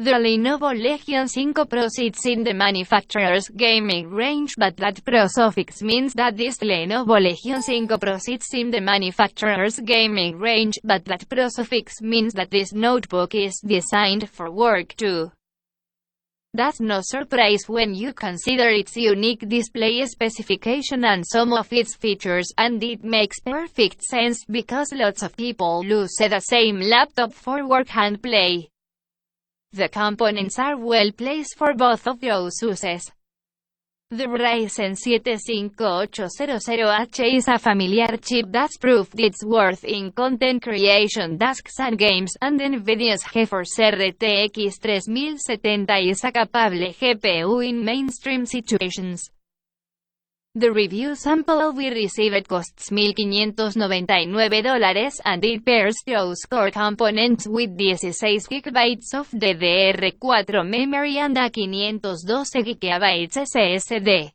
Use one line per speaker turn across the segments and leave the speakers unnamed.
The Lenovo Legion 5 Pro sits in the manufacturer's gaming range, but that Pro suffix means that this Lenovo Legion 5 Pro sits in the manufacturer's gaming range, but that Pro suffix means that this notebook is designed for work too. That's no surprise when you consider its unique display specification and some of its features, and it makes perfect sense because lots of people use the same laptop for work and play. The components are well placed for both of those uses. The Ryzen 7 5800H is a familiar chip that's proved its worth in content creation tasks and games, and NVIDIA's GeForce RTX 3070 is a capable GPU in mainstream situations. The review sample we received costs $1,599, and it pairs those core components with 16 GB of DDR4 memory and a 512 GB SSD.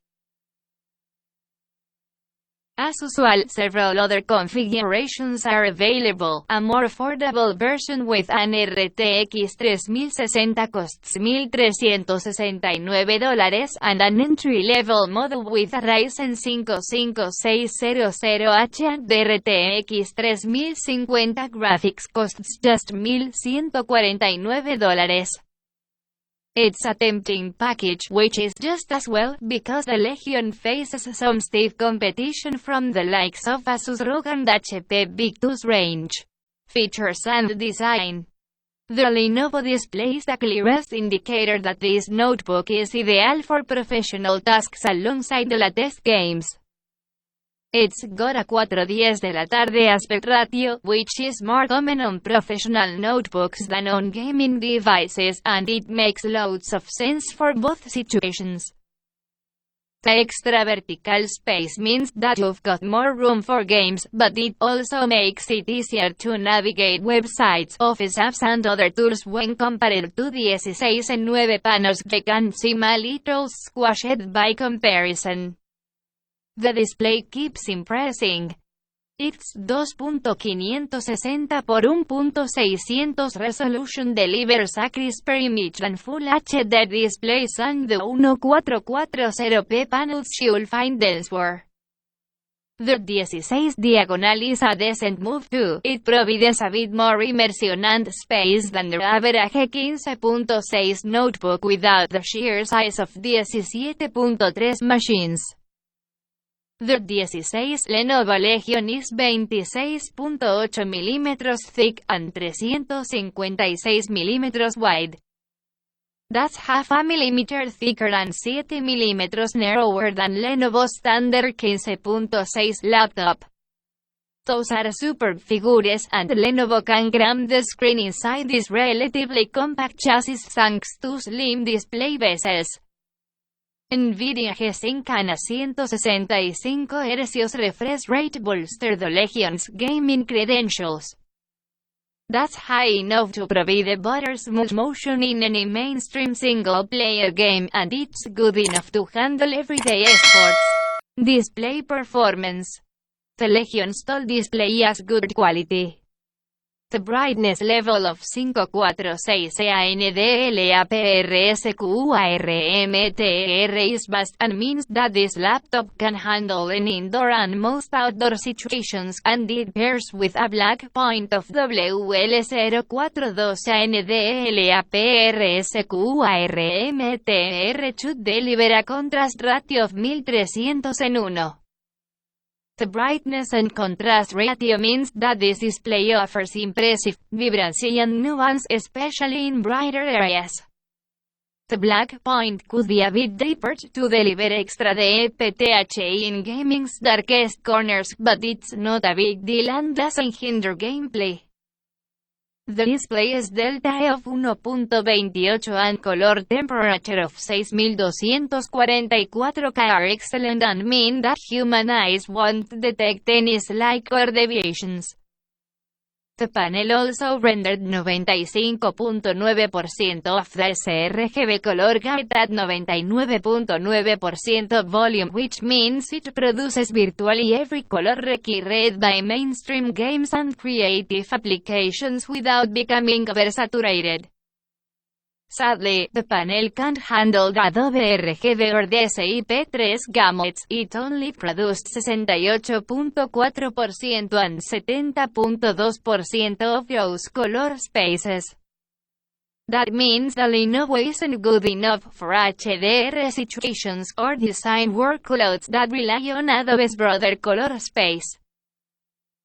As usual, several other configurations are available. A more affordable version with an RTX 3060 costs $1,369, and an entry-level model with a Ryzen 5 5600H and RTX 3050 graphics costs just $1,149. It's a tempting package, which is just as well, because the Legion faces some stiff competition from the likes of Asus ROG and HP Victus range. Features and design. The Lenovo displays the clearest indicator that this notebook is ideal for professional tasks alongside the latest games. It's got a 4:10 de la tarde aspect ratio, which is more common on professional notebooks than on gaming devices, and it makes loads of sense for both situations. The extra vertical space means that you've got more room for games, but it also makes it easier to navigate websites, office apps and other tools when compared to the 16:9 panels that can seem a little squashed by comparison. The display keeps impressing. Its 2.560 por 1.600 resolution delivers a crisper image and full HD displays, and the 1440p panels you'll find elsewhere. The 16 diagonal is a decent move too. It provides a bit more immersion and space than the average 15.6 notebook without the sheer size of 17.3 machines. The 16 Lenovo Legion is 26.8 mm thick and 356 mm wide. That's half a millimeter thicker and 7 mm narrower than Lenovo's standard 15.6 laptop. Those are superb figures, and Lenovo can cram the screen inside this relatively compact chassis thanks to slim display bezels. NVIDIA G5 and a 165 Hz refresh rate bolster the Legion's gaming credentials. That's high enough to provide better smooth motion in any mainstream single-player game, and it's good enough to handle everyday esports. Display performance. The Legion's tall display has good quality. The brightness level of 546 ANDLAPRSQARMTR is vast and means that this laptop can handle any indoor and most outdoor situations, and it pairs with a black point of WL042 ANDLAPRSQARMTR should deliver a contrast ratio of 1300:1. The brightness and contrast ratio means that this display offers impressive vibrancy and nuance, especially in brighter areas. The black point could be a bit deeper to deliver extra depth in gaming's darkest corners, but it's not a big deal and doesn't hinder gameplay. The display's delta of 1.28 and color temperature of 6244 are excellent and mean that human eyes won't detect any slight or deviations. The panel also rendered 95.9% of the sRGB color gamut at 99.9% volume, which means it produces virtually every color required by mainstream games and creative applications without becoming oversaturated. Sadly, the panel can't handle the Adobe RGB or DCI-P3 gamuts. It only produced 68.4% and 70.2% of those color spaces. That means the Lenovo isn't good enough for HDR situations or design workloads that rely on Adobe's broader color space.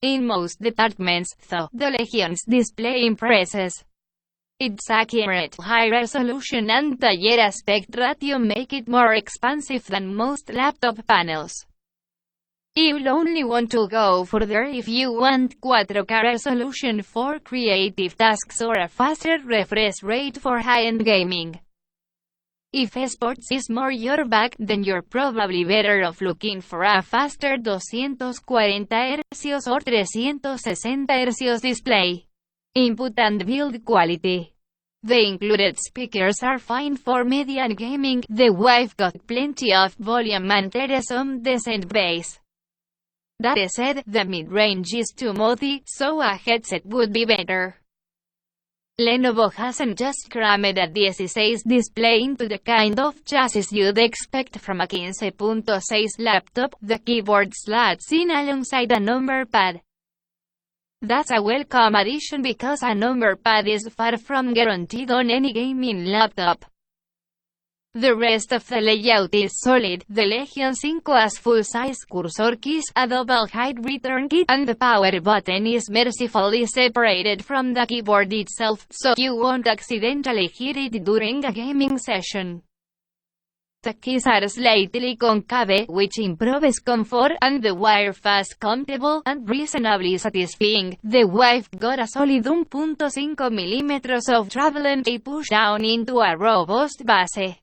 In most departments, though, the Legion's display impresses. Its accurate, high-resolution and-tier aspect ratio make it more expansive than most laptop panels. You'll only want to go further if you want 4K resolution for creative tasks or a faster refresh rate for high-end gaming. If esports is more your bag, then you're probably better off looking for a faster 240 Hz or 360 Hz display input and build quality. The included speakers are fine for media and gaming. The Wi-Fi got plenty of volume and there is some decent bass. That said, the mid-range is too moody, so a headset would be better. Lenovo hasn't just crammed a 16 display into the kind of chassis you'd expect from a 15.6 laptop. The keyboard slots in alongside a number pad. That's a welcome addition because a number pad is far from guaranteed on any gaming laptop. The rest of the layout is solid. The Legion 5 has full-size cursor keys, a double height return kit, and the power button is mercifully separated from the keyboard itself, so you won't accidentally hit it during a gaming session. The keys are slightly concave, which improves comfort, and the wire is comfortable and reasonably satisfying. The Wi-Fi got a solid 1.5 mm of travel and a push down into a robust base.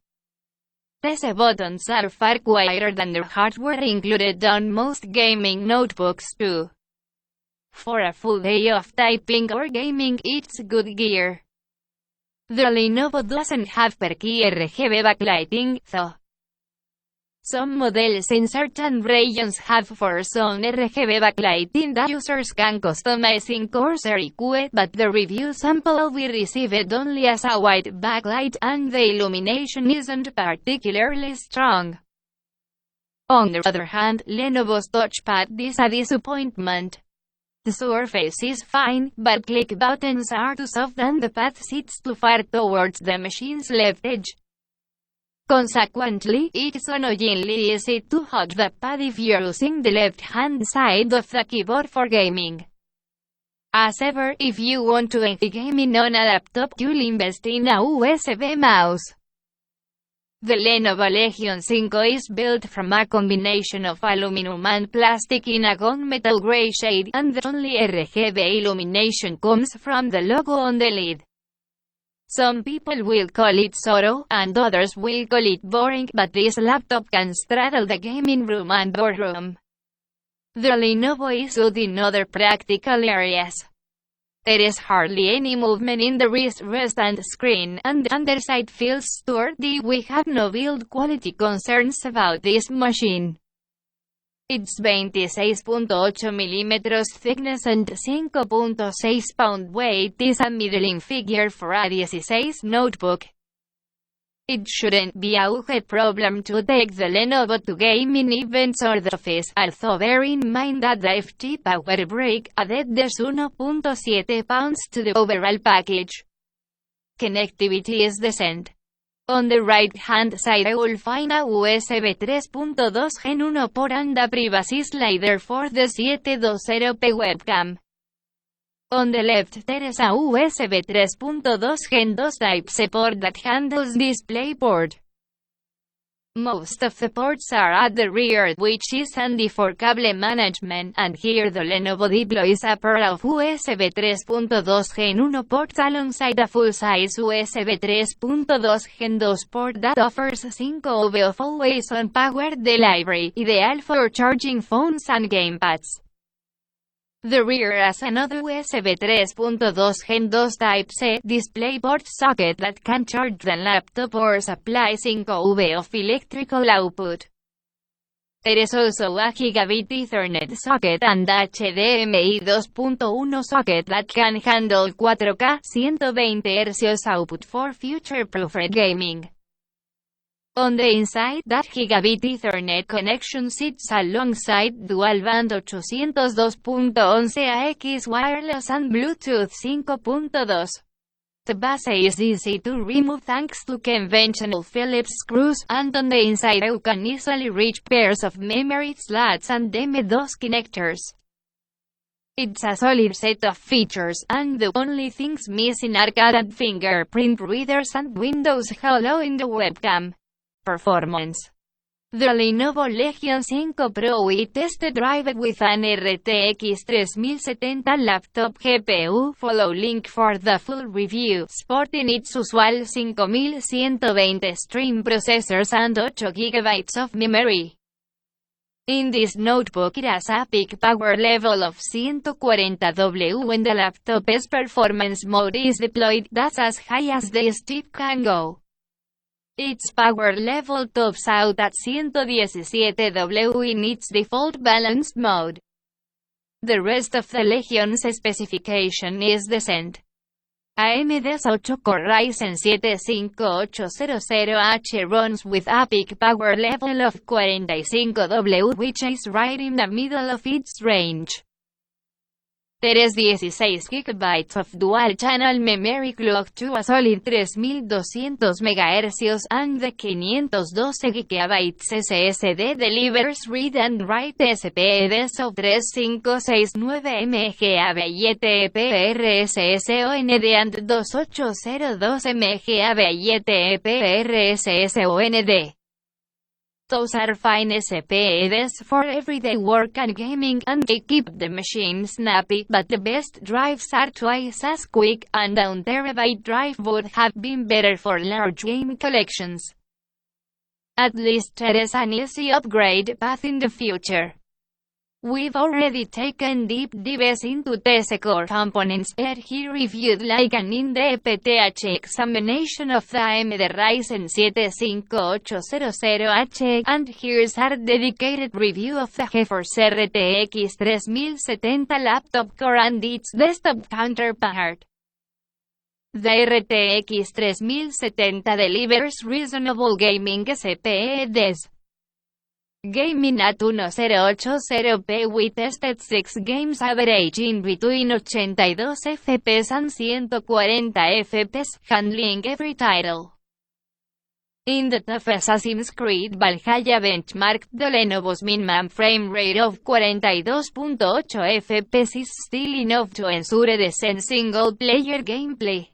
These buttons are far quieter than the hardware included on most gaming notebooks too. For a full day of typing or gaming, it's good gear. The Lenovo doesn't have per-key RGB backlighting, though. Some models in certain regions have force-on RGB backlighting that users can customize in Corsair IQ, but the review sample we received only has a white backlight, and the illumination isn't particularly strong. On the other hand, Lenovo's touchpad is a disappointment. The surface is fine, but click buttons are too soft and the pad sits too far towards the machine's left edge. Consequently, it's annoyingly easy to hug the pad if you're using the left-hand side of the keyboard for gaming. As ever, if you want to enjoy gaming on a laptop, you'll invest in a USB mouse. The Lenovo Legion 5 is built from a combination of aluminum and plastic in a gunmetal gray shade, and the only RGB illumination comes from the logo on the lid. Some people will call it thorough, and others will call it boring, but this laptop can straddle the gaming room and boardroom. The Lenovo is good in other practical areas. There is hardly any movement in the wrist rest and screen, and the underside feels sturdy. We have no build quality concerns about this machine. Its 26.8 mm thickness and 5.6 pound weight is a middling figure for a 16 notebook. It shouldn't be a huge problem to take the Lenovo to gaming events or the office, although bear in mind that the FT power brick added the 1.7 pounds to the overall package. Connectivity is decent. On the right-hand side you'll find a USB 3.2 Gen 1 port and a privacy slider for the 720p webcam. On the left there is a USB 3.2 Gen 2 Type-C port that handles DisplayPort. Most of the ports are at the rear, which is handy for cable management, and here the Lenovo deploys a pair of USB 3.2 Gen 1 ports alongside a full-size USB 3.2 Gen 2 port that offers 5V of always-on power delivery, ideal for charging phones and gamepads. The rear has another USB 3.2 Gen 2 Type-C DisplayPort socket that can charge the laptop or supply 5V of electrical output. There is also a gigabit Ethernet socket and HDMI 2.1 socket that can handle 4K 120 Hz output for future-proofed gaming. On the inside, that gigabit Ethernet connection sits alongside dual-band 802.11 AX wireless and Bluetooth 5.2. The base is easy to remove thanks to conventional Phillips screws, and on the inside you can easily reach pairs of memory slots and M.2 connectors. It's a solid set of features, and the only things missing are CAD fingerprint readers and Windows Hello in the webcam. Performance. The Lenovo Legion 5 Pro we test drive with an RTX 3070 laptop GPU. Follow link for the full review. Sporting its usual 5120 stream processors and 8 GB of memory. In this notebook it has a peak power level of 140W when the laptop's performance mode is deployed. That's as high as the stick can go. Its power level tops out at 117W in its default balanced mode. The rest of the Legion's specification is decent. AMD's 8-core Ryzen 7 5800H runs with a peak power level of 45W, which is right in the middle of its range. There is 16 GB of dual-channel memory clocked to a solid 3200 MHz, and the 512 GB SSD delivers read and write speeds of 3569 MHz SSOND and 2802 MHz SSOND. Those are fine speeds for everyday work and gaming, and they keep the machine snappy, but the best drives are twice as quick, and a 1TB drive would have been better for large game collections. At least there is an easy upgrade path in the future. We've already taken deep dives into these core components, and he reviewed like an in-depth examination of the AMD Ryzen 7 5800H, and here's our dedicated review of the GeForce RTX 3070 laptop core and its desktop counterpart. The RTX 3070 delivers reasonable gaming speeds. Gaming at 1080p, we tested 6 games averaging between 82 FPS and 140 FPS, handling every title. In the top Assassin's Creed Valhalla benchmark, the Lenovo's minimum frame rate of 42.8 FPS is still enough to ensure decent single-player gameplay.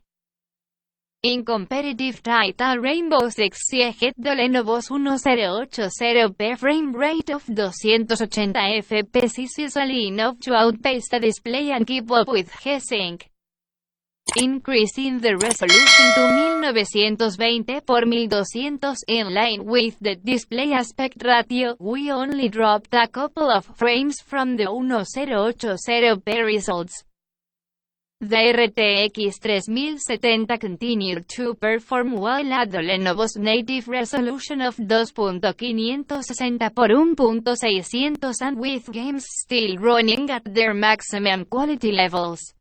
In competitive title Rainbow Six Siege, the Lenovo's 1080p frame rate of 280 FPS is easily enough to outpace the display and keep up with G-Sync. Increasing the resolution to 1920x1200 in line with the display aspect ratio, we only dropped a couple of frames from the 1080p results. The RTX 3070 continued to perform well at the Lenovo's native resolution of 2.560x1.600 and with games still running at their maximum quality levels.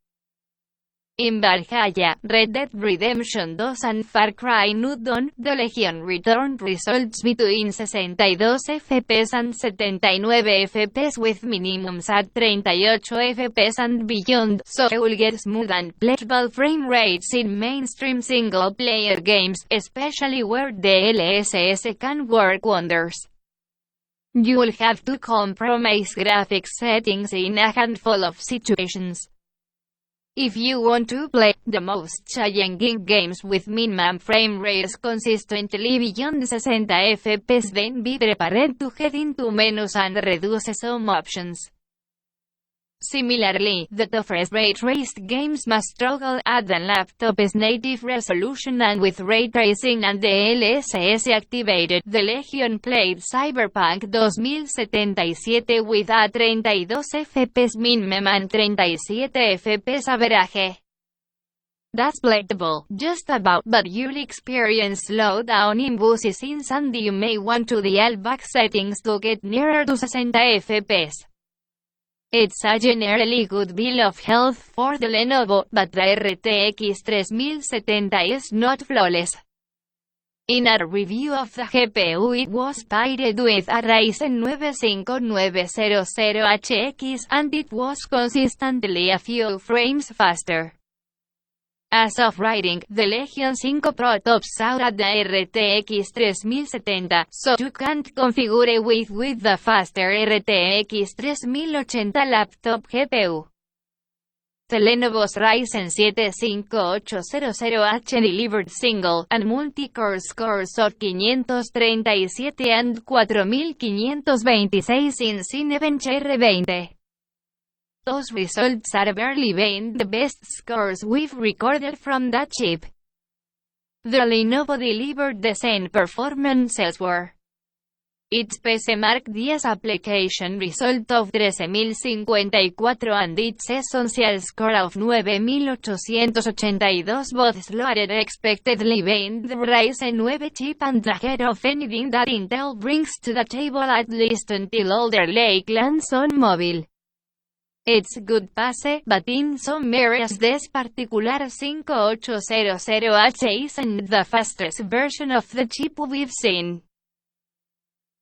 In Valhalla, Red Dead Redemption 2 and Far Cry New Dawn, the Legion returned results between 62 FPS and 79 FPS with minimums at 38 FPS and beyond, so you'll get smooth and playable frame rates in mainstream single-player games, especially where the DLSS can work wonders. You'll have to compromise graphics settings in a handful of situations. If you want to play the most challenging games with minimum frame rates consistently beyond 60 FPS, then be prepared to head into menus and reduce some options. Similarly, the toughest ray-traced games must struggle at the laptop's native resolution, and with ray tracing and the DLSS activated, the Legion played Cyberpunk 2077 with a 32 FPS minimum and 37 FPS average. That's palatable, just about, but you'll experience slowdown in buses in and you may want to dial back settings to get nearer to 60 FPS. It's a generally good bill of health for the Lenovo, but the RTX 3070 is not flawless. In a review of the GPU, it was paired with a Ryzen 9 5900HX, and it was consistently a few frames faster. As of writing, the Legion 5 Pro tops out at the RTX 3070, so you can't configure it with the faster RTX 3080 laptop GPU. The Lenovo's Ryzen 7 5800H delivered single and multi-core scores of 537 and 4526 in Cinebench R20. Those results are barely being the best scores we've recorded from that chip. The Lenovo delivered the same performance elsewhere. Its PC Mark 10 application result of 13054 and its essential score of 9882, both lower expectedly being the Ryzen 9 chip and ahead of anything that Intel brings to the table, at least until Alder Lake lands on mobile. It's good pace, but in some areas this particular 5800H isn't the fastest version of the chip we've seen.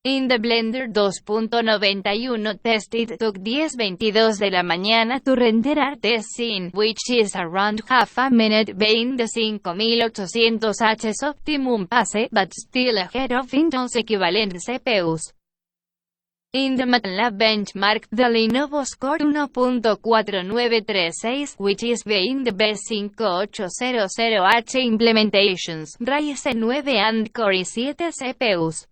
In the Blender 2.91 test, it took 10:22 de la mañana to render the scene, which is around half a minute being the 5800H's optimum pace, but still ahead of Intel's equivalent CPUs. In the MATLAB benchmark, the Lenovo scored 1.4936, which is being the best 5800H implementations, Ryzen 9 and Core i7 CPUs.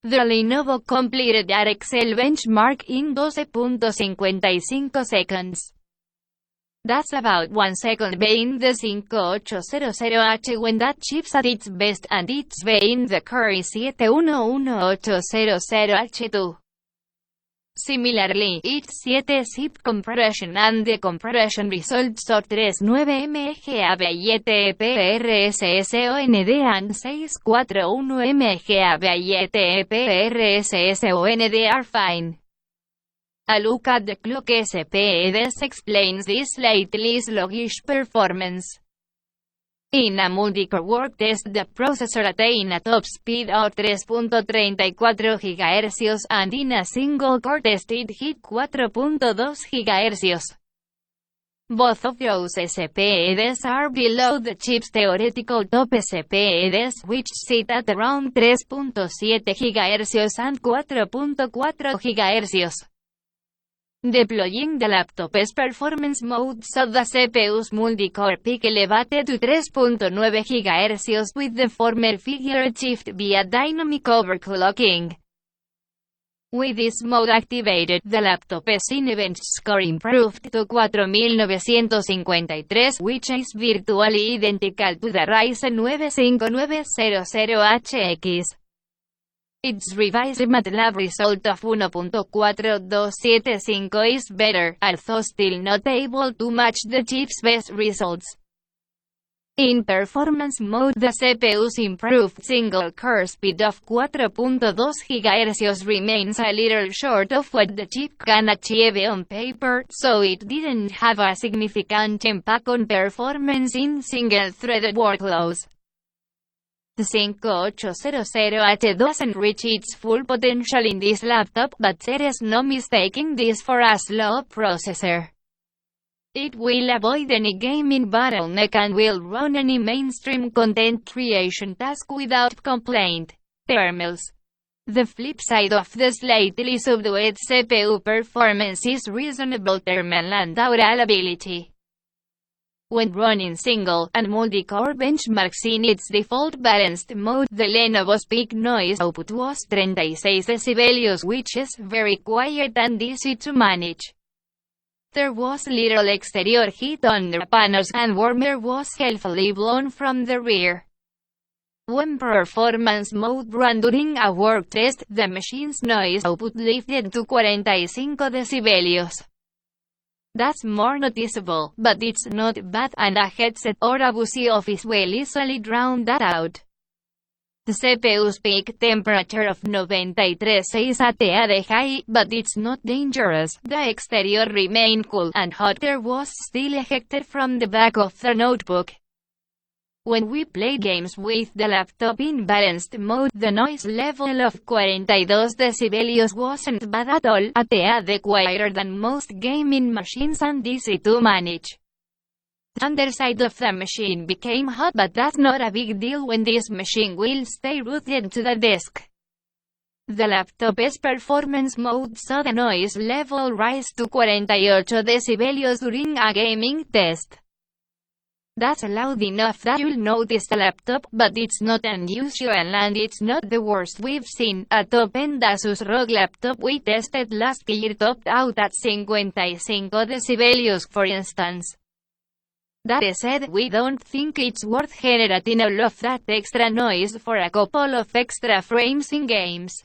The Lenovo completed their Excel benchmark in 12.55 seconds. That's about 1 second being the 5800H when that chip's at its best, and it's being the Core i7 11800H2. Similarly, its 7 zip compression and decompression results are 39 MHz-PRSSOND and 641 MHz-PRSSOND are fine. A look at the clock SPEDs explains this slightly sluggish performance. In a multi-core work test, the processor attained a top speed of 3.34 GHz, and in a single-core test it hit 4.2 GHz. Both of those SPEDs are below the chip's theoretical top SPEDs, which sit at around 3.7 GHz and 4.4 GHz. Deploying the laptop's performance mode so the CPU's multi-core peak elevated to 3.9 GHz with the former figure achieved via dynamic overclocking. With this mode activated, the laptop's Cinebench score improved to 4953, which is virtually identical to the Ryzen 9 5900HX. Its revised MATLAB result of 1.4275 is better, although still not able to match the chip's best results. In performance mode, the CPU's improved single-core speed of 4.2 GHz remains a little short of what the chip can achieve on paper, so it didn't have a significant impact on performance in single-threaded workloads. The 5800H doesn't reach its full potential in this laptop, but there is no mistaking this for a slow processor. It will avoid any gaming bottleneck and will run any mainstream content creation task without complaint. Thermals. The flip side of the slightly subdued CPU performance is reasonable thermal and durability. When running single and multi-core benchmarks in its default balanced mode, the Lenovo's peak noise output was 36 decibels, which is very quiet and easy to manage. There was little exterior heat on the panels, and warmer was healthily blown from the rear. When performance mode ran during a work test, the machine's noise output lifted to 45 decibels. That's more noticeable, but it's not bad, and a headset or a busy office will easily drown that out. The CPU's peak temperature of 93.6 at the high, but it's not dangerous. The exterior remained cool, and hot air was still ejected from the back of the notebook. When we played games with the laptop in balanced mode, the noise level of 42 decibelios wasn't bad at all, the quieter than most gaming machines and easy to manage. The underside of the machine became hot, but that's not a big deal when this machine will stay rooted to the desk. The laptop's performance mode saw the noise level rise to 48 decibelios during a gaming test. That's loud enough that you'll notice the laptop, but it's not unusual and it's not the worst we've seen. A top-end Asus ROG laptop we tested last year topped out at 55 decibelios, for instance. That said, we don't think it's worth generating all of that extra noise for a couple of extra frames in games.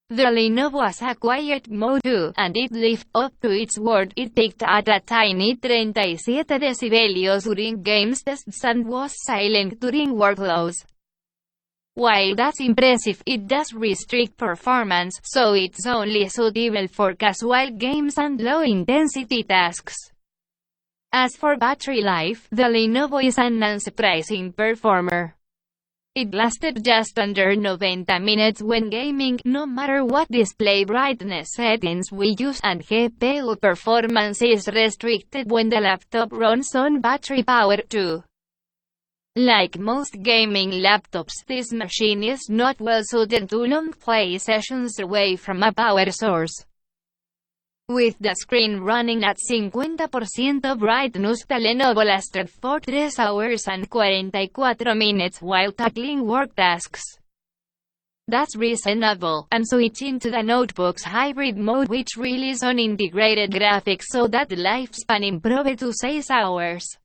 The Lenovo has a quiet mode too, and it lived up to its word. It peaked at a tiny 37 decibelios during games tests and was silent during workloads. While that's impressive, it does restrict performance, so it's only suitable for casual games and low-intensity tasks. As for battery life, the Lenovo is an unsurprising performer. It lasted just under 90 minutes when gaming, no matter what display brightness settings we use, and GPU performance is restricted when the laptop runs on battery power too. Like most gaming laptops, this machine is not well suited to long play sessions away from a power source. With the screen running at 50% brightness, the Lenovo lasted for 3 hours and 44 minutes while tackling work tasks. That's reasonable. And switching to the notebook's hybrid mode, which relies on integrated graphics so that the lifespan improved to 6 hours.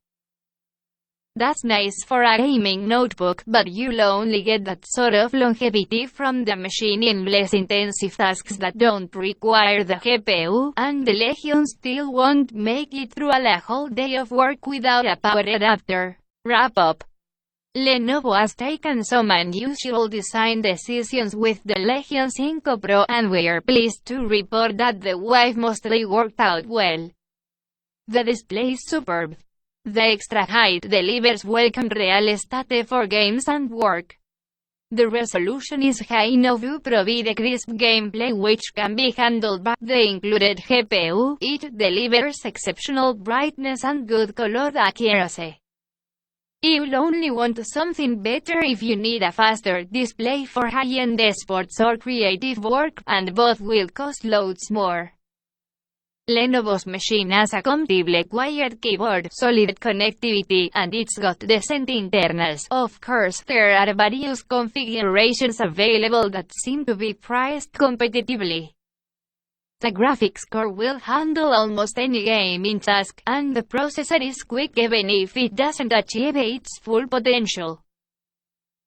That's nice for a gaming notebook, but you'll only get that sort of longevity from the machine in less intensive tasks that don't require the GPU, and the Legion still won't make it through a whole day of work without a power adapter. Wrap up. Lenovo has taken some unusual design decisions with the Legion 5 Pro, and we're pleased to report that the Wave mostly worked out well. The display is superb. The extra height delivers welcome real estate for games and work. The resolution is high enough to provide crisp gameplay which can be handled by the included GPU. It delivers exceptional brightness and good color accuracy. You'll only want something better if you need a faster display for high-end esports or creative work, and both will cost loads more. Lenovo's machine has a comfortable quiet keyboard, solid connectivity, and it's got decent internals. Of course, there are various configurations available that seem to be priced competitively. The graphics core will handle almost any gaming task, and the processor is quick even if it doesn't achieve its full potential.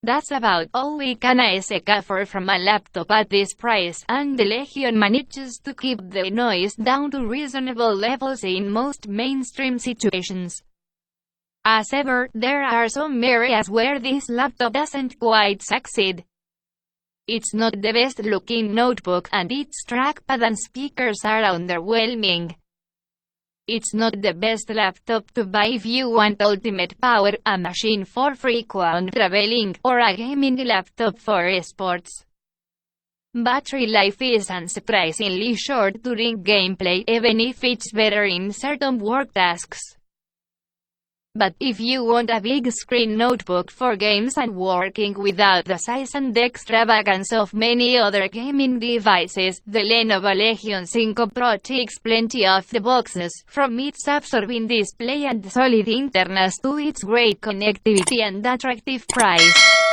That's about all we can ask for from a laptop at this price, and the Legion manages to keep the noise down to reasonable levels in most mainstream situations. As ever, there are some areas where this laptop doesn't quite succeed. It's not the best looking notebook, and its trackpad and speakers are underwhelming. It's not the best laptop to buy if you want ultimate power, a machine for frequent traveling, or a gaming laptop for esports. Battery life is unsurprisingly short during gameplay, even if it's better in certain work tasks. But if you want a big screen notebook for games and working without the size and extravagance of many other gaming devices, the Lenovo Legion 5 Pro ticks plenty of the boxes, from its absorbing display and solid internals to its great connectivity and attractive price.